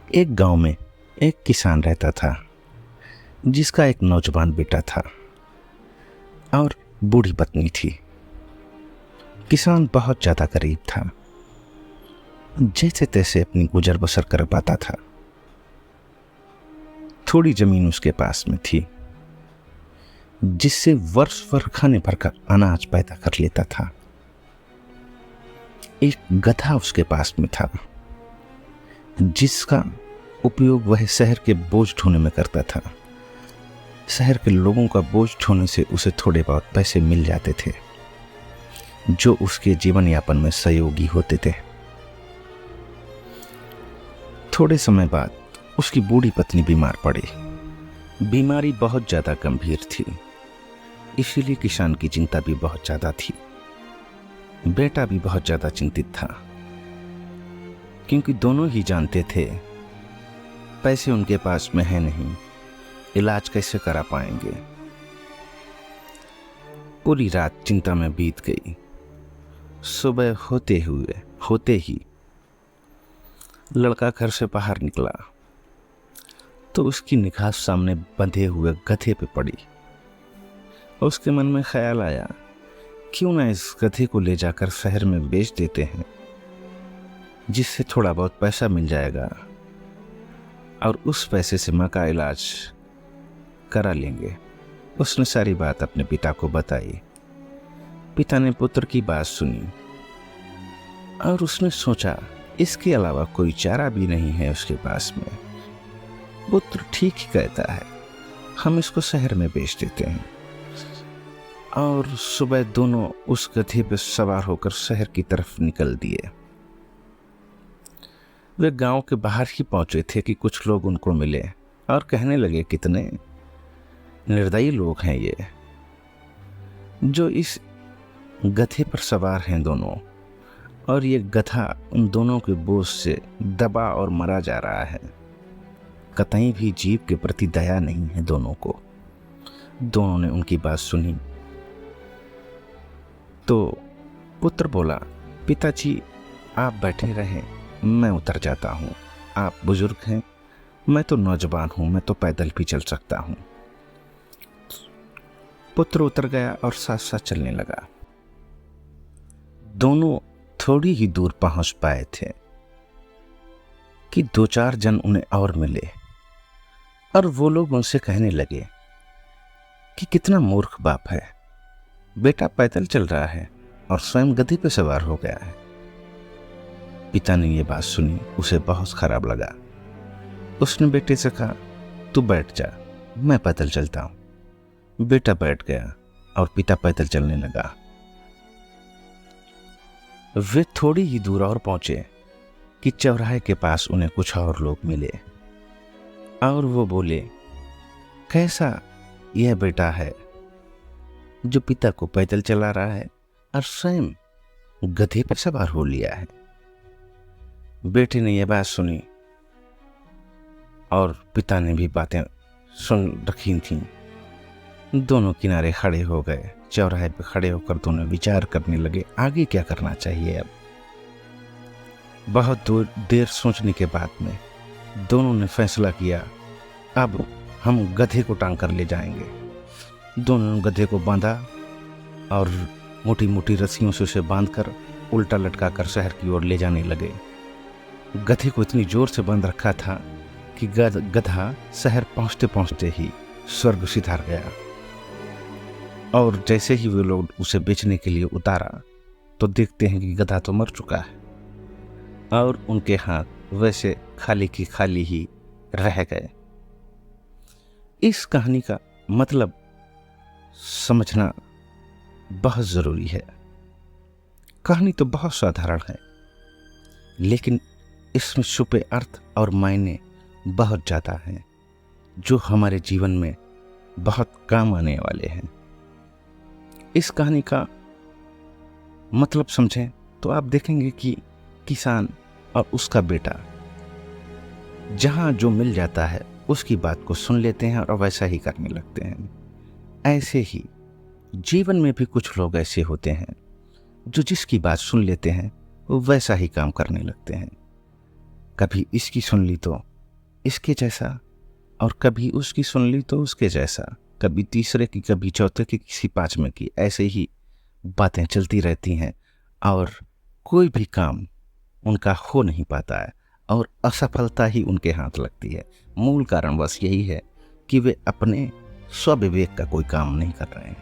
एक गांव में एक किसान रहता था जिसका एक नौजवान बेटा था और बूढ़ी पत्नी थी। किसान बहुत ज़्यादा गरीब था, जैसे तैसे अपनी गुजर बसर कर पाता था। थोड़ी जमीन उसके पास में थी जिससे वर्ष भर खाने भर का अनाज पैदा कर लेता था। एक गधा उसके पास में था जिसका उपयोग वह शहर के बोझ ढोने में करता था। शहर के लोगों का बोझ ढोने से उसे थोड़े बहुत पैसे मिल जाते थे जो उसके जीवन यापन में सहयोगी होते थे। थोड़े समय बाद उसकी बूढ़ी पत्नी बीमार पड़ी। बीमारी बहुत ज्यादा गंभीर थी, इसीलिए किसान की चिंता भी बहुत ज्यादा थी। बेटा भी बहुत ज्यादा चिंतित था क्योंकि दोनों ही जानते थे पैसे उनके पास में है नहीं, इलाज कैसे करा पाएंगे। पूरी रात चिंता में बीत गई। सुबह होते ही लड़का घर से बाहर निकला तो उसकी निगाह सामने बंधे हुए गधे पे पड़ी। उसके मन में ख्याल आया, क्यों ना इस गधे को ले जाकर शहर में बेच देते हैं, जिससे थोड़ा बहुत पैसा मिल जाएगा और उस पैसे से माँ का इलाज करा लेंगे। उसने सारी बात अपने पिता को बताई। पिता ने पुत्र की बात सुनी और उसने सोचा इसके अलावा कोई चारा भी नहीं है उसके पास में। पुत्र ठीक ही कहता है, हम इसको शहर में बेच देते हैं। और सुबह दोनों उस गधे पर सवार होकर शहर की तरफ निकल दिए। वे गांव के बाहर ही पहुंचे थे कि कुछ लोग उनको मिले और कहने लगे, कितने निर्दयी लोग हैं ये, जो इस गधे पर सवार हैं दोनों, और ये गधा उन दोनों के बोझ से दबा और मरा जा रहा है। कतई भी जीव के प्रति दया नहीं है दोनों को। दोनों ने उनकी बात सुनी तो पुत्र बोला, पिताजी आप बैठे रहें, मैं उतर जाता हूं। आप बुजुर्ग हैं, मैं तो नौजवान हूं, मैं तो पैदल भी चल सकता हूं। पुत्र उतर गया और साथ साथ चलने लगा। दोनों थोड़ी ही दूर पहुंच पाए थे कि दो चार जन उन्हें और मिले और वो लोग उनसे कहने लगे कि कितना मूर्ख बाप है, बेटा पैदल चल रहा है और स्वयं गधे पे सवार हो गया है। पिता ने ये बात सुनी, उसे बहुत खराब लगा। उसने बेटे से कहा, तू बैठ जा, मैं पैदल चलता हूं। बेटा बैठ गया और पिता पैदल चलने लगा। वे थोड़ी ही दूर और पहुंचे कि चौराहे के पास उन्हें कुछ और लोग मिले और वो बोले, कैसा यह बेटा है जो पिता को पैदल चला रहा है और स्वयं गधे पर सवार हो लिया है। बेटे ने यह बात सुनी और पिता ने भी बातें सुन रखी थीं। दोनों किनारे खड़े हो गए। चौराहे पे खड़े होकर दोनों विचार करने लगे, आगे क्या करना चाहिए। अब बहुत देर सोचने के बाद में दोनों ने फैसला किया, अब हम गधे को टांग कर ले जाएंगे। दोनों ने गधे को बांधा और मोटी मोटी रस्सियों से उसे बांधकर उल्टा लटका कर शहर की ओर ले जाने लगे। गधे को इतनी जोर से बांध रखा था कि गधा शहर पहुंचते पहुंचते ही स्वर्ग सिधार गया। और जैसे ही वे लोग उसे बेचने के लिए उतारा तो देखते हैं कि गधा तो मर चुका है और उनके हाथ वैसे खाली की खाली ही रह गए। इस कहानी का मतलब समझना बहुत जरूरी है। कहानी तो बहुत साधारण है, लेकिन इसमें छुपे अर्थ और मायने बहुत ज्यादा हैं जो हमारे जीवन में बहुत काम आने वाले हैं। इस कहानी का मतलब समझें तो आप देखेंगे कि किसान और उसका बेटा जहां जो मिल जाता है उसकी बात को सुन लेते हैं और वैसा ही करने लगते हैं। ऐसे ही जीवन में भी कुछ लोग ऐसे होते हैं जो जिसकी बात सुन लेते हैं वो वैसा ही काम करने लगते हैं। कभी इसकी सुन ली तो इसके जैसा, और कभी उसकी सुन ली तो उसके जैसा, कभी तीसरे की, कभी चौथे की, किसी पांचवें की। ऐसे ही बातें चलती रहती हैं और कोई भी काम उनका हो नहीं पाता है और असफलता ही उनके हाथ लगती है। मूल कारण बस यही है कि वे अपने स्वविवेक का कोई काम नहीं कर रहे हैं।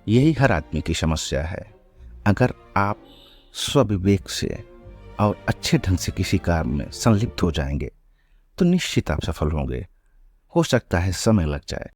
यही हर आदमी की समस्या है। अगर आप स्वविवेक से और अच्छे ढंग से किसी काम में संलिप्त हो जाएंगे तो निश्चित आप सफल होंगे। हो सकता है समय लग जाए,